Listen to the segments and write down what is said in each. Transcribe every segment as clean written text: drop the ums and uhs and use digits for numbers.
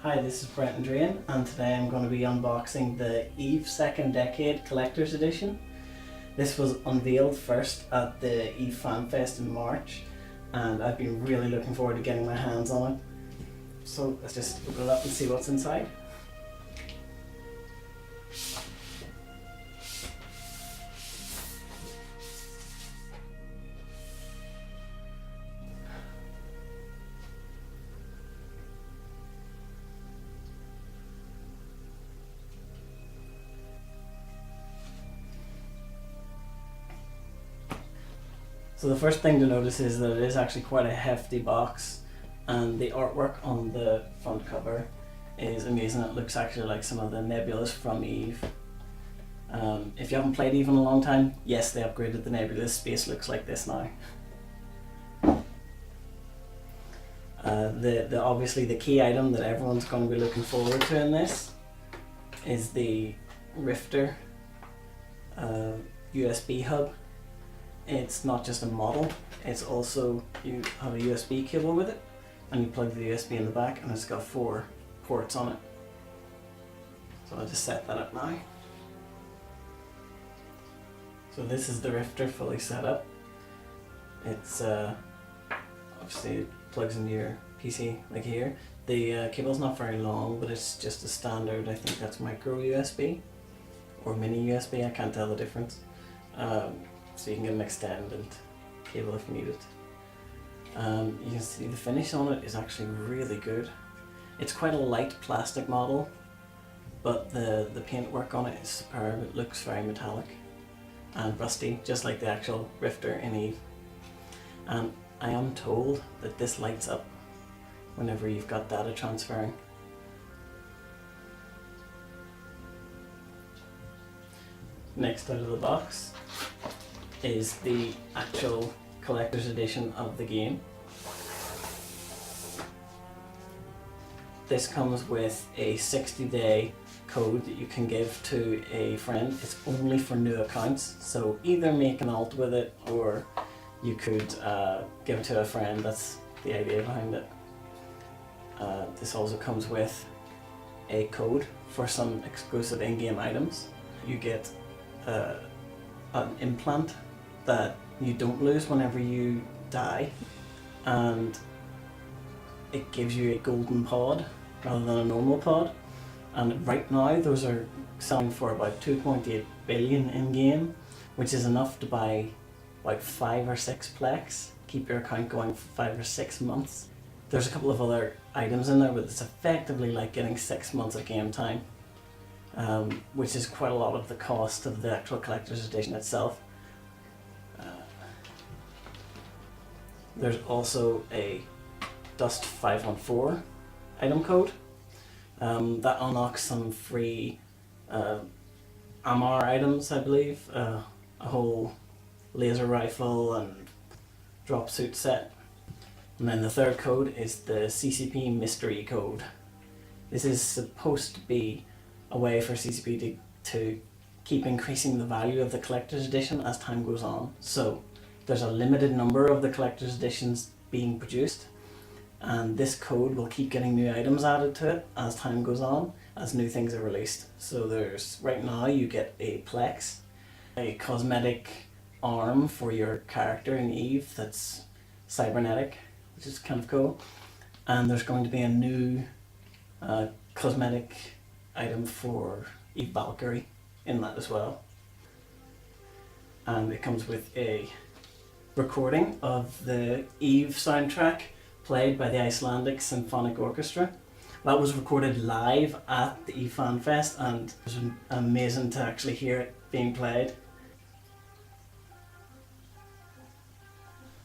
Hi, this is Brent and Drain, and today I'm going to be unboxing the Eve Second Decade Collector's Edition. This was unveiled first at the Eve Fan Fest in March, and I've been really looking forward to getting my hands on it. So let's just open it up and see what's inside. So the first thing to notice is that it is actually quite a hefty box, and the artwork on the front cover is amazing. It looks actually like some of the nebulas from Eve. If you haven't played Eve in a long time, yes, they upgraded the nebula. Space looks like this now. Obviously the key item that everyone's going to be looking forward to in this is the Rifter USB hub. It's not just a model, it's also, you have a USB cable with it, and you plug the USB in the back, and it's got 4 ports on it. So I'll just set that up now. So this is the Rifter fully set up. It's obviously it plugs into your PC like here. The cable's not very long, but it's just a standard, I think that's micro USB or mini USB, I can't tell the difference. So you can get an extend and cable if you need it. You can see the finish on it is actually really good. It's quite a light plastic model, but the paintwork on it is superb. It looks very metallic and rusty, just like the actual Rifter in Eve. And I am told that this lights up whenever you've got data transferring. Next out of the box is the actual collector's edition of the game. This comes with a 60-day code that you can give to a friend. It's only for new accounts, so either make an alt with it or you could give it to a friend. That's the idea behind it. This also comes with a code for some exclusive in-game items. You get an implant that you don't lose whenever you die, and it gives you a golden pod rather than a normal pod, and right now those are selling for about 2.8 billion in game, which is enough to buy about 5 or 6 plex, keep your account going for 5 or 6 months. There's a couple of other items in there, but it's effectively like getting 6 months of game time, which is quite a lot of the cost of the actual collector's edition itself. There's also a Dust 514 item code that unlocks some free AMR items, I believe, a whole laser rifle and drop suit set. And then the third code is the CCP mystery code. This is supposed to be a way for CCP to keep increasing the value of the collector's edition as time goes on. So there's a limited number of the collector's editions being produced, and this code will keep getting new items added to it as time goes on, as new things are released. So there's, right now you get a Plex, a cosmetic arm for your character in Eve that's cybernetic, which is kind of cool, and there's going to be a new cosmetic item for Eve Valkyrie in that as well. And it comes with a recording of the Eve soundtrack played by the Icelandic Symphonic Orchestra. That was recorded live at the Eve Fan Fest, and it was amazing to actually hear it being played.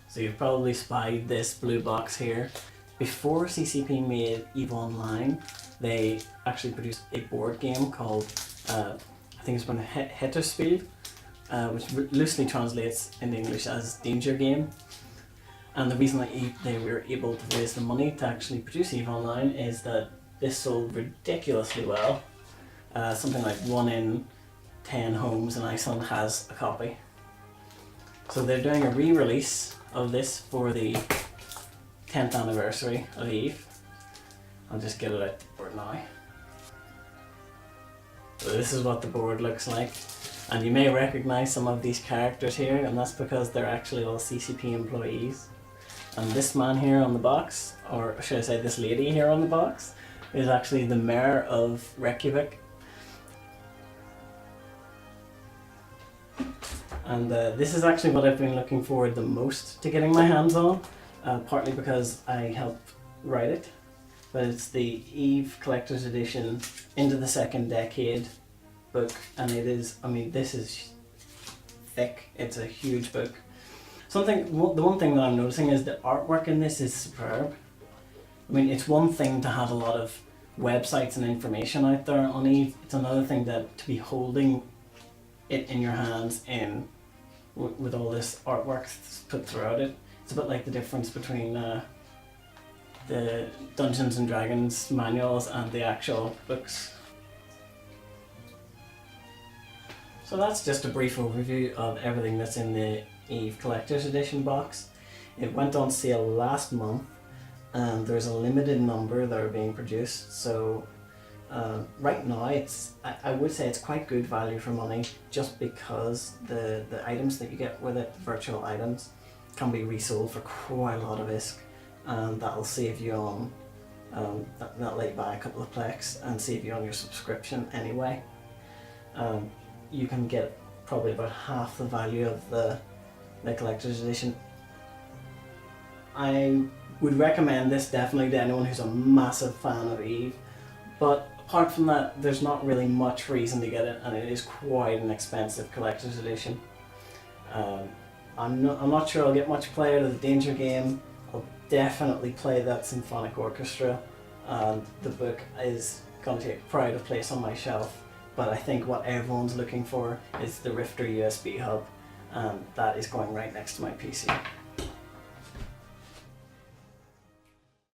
So you've probably spied this blue box here. Before CCP made Eve Online, they actually produced a board game called, I think it's been Hetterspiel, which loosely translates in English as Danger Game. And the reason that they were able to raise the money to actually produce Eve Online is that this sold ridiculously well. Something like 1 in 10 homes in Iceland has a copy. So they're doing a re-release of this for the 10th anniversary of Eve. I'll just get it out the board now. So this is what the board looks like, and you may recognize some of these characters here, and that's because they're actually all CCP employees. And this man here on the box, or should I say this lady here on the box, is actually the mayor of Reykjavik. And this is actually what I've been looking forward the most to getting my hands on, partly because I helped write it. But it's the Eve Collector's Edition Into the Second Decade book, and it is, I mean, this is thick. It's a huge book. The one thing that I'm noticing is the artwork in this is superb. I mean, it's one thing to have a lot of websites and information out there on Eve. It's another thing that to be holding it in your hands with all this artwork put throughout it. It's a bit like the difference between the Dungeons and Dragons manuals and the actual books. So that's just a brief overview of everything that's in the Eve Collector's Edition box. It went on sale last month, and there's a limited number that are being produced. So right now I would say it's quite good value for money, just because the items that you get with it, virtual items, can be resold for quite a lot of ISK. And that'll save you on, that'll let you buy a couple of plex and save you on your subscription anyway. You can get probably about half the value of the collector's edition. I would recommend this definitely to anyone who's a massive fan of Eve, but apart from that, there's not really much reason to get it, and it is quite an expensive collector's edition. I'm not sure I'll get much play out of the Danger game. I'll definitely play that symphonic orchestra, and the book is going to take pride of place on my shelf. But I think what everyone's looking for is the Rifter USB hub, and that is going right next to my PC.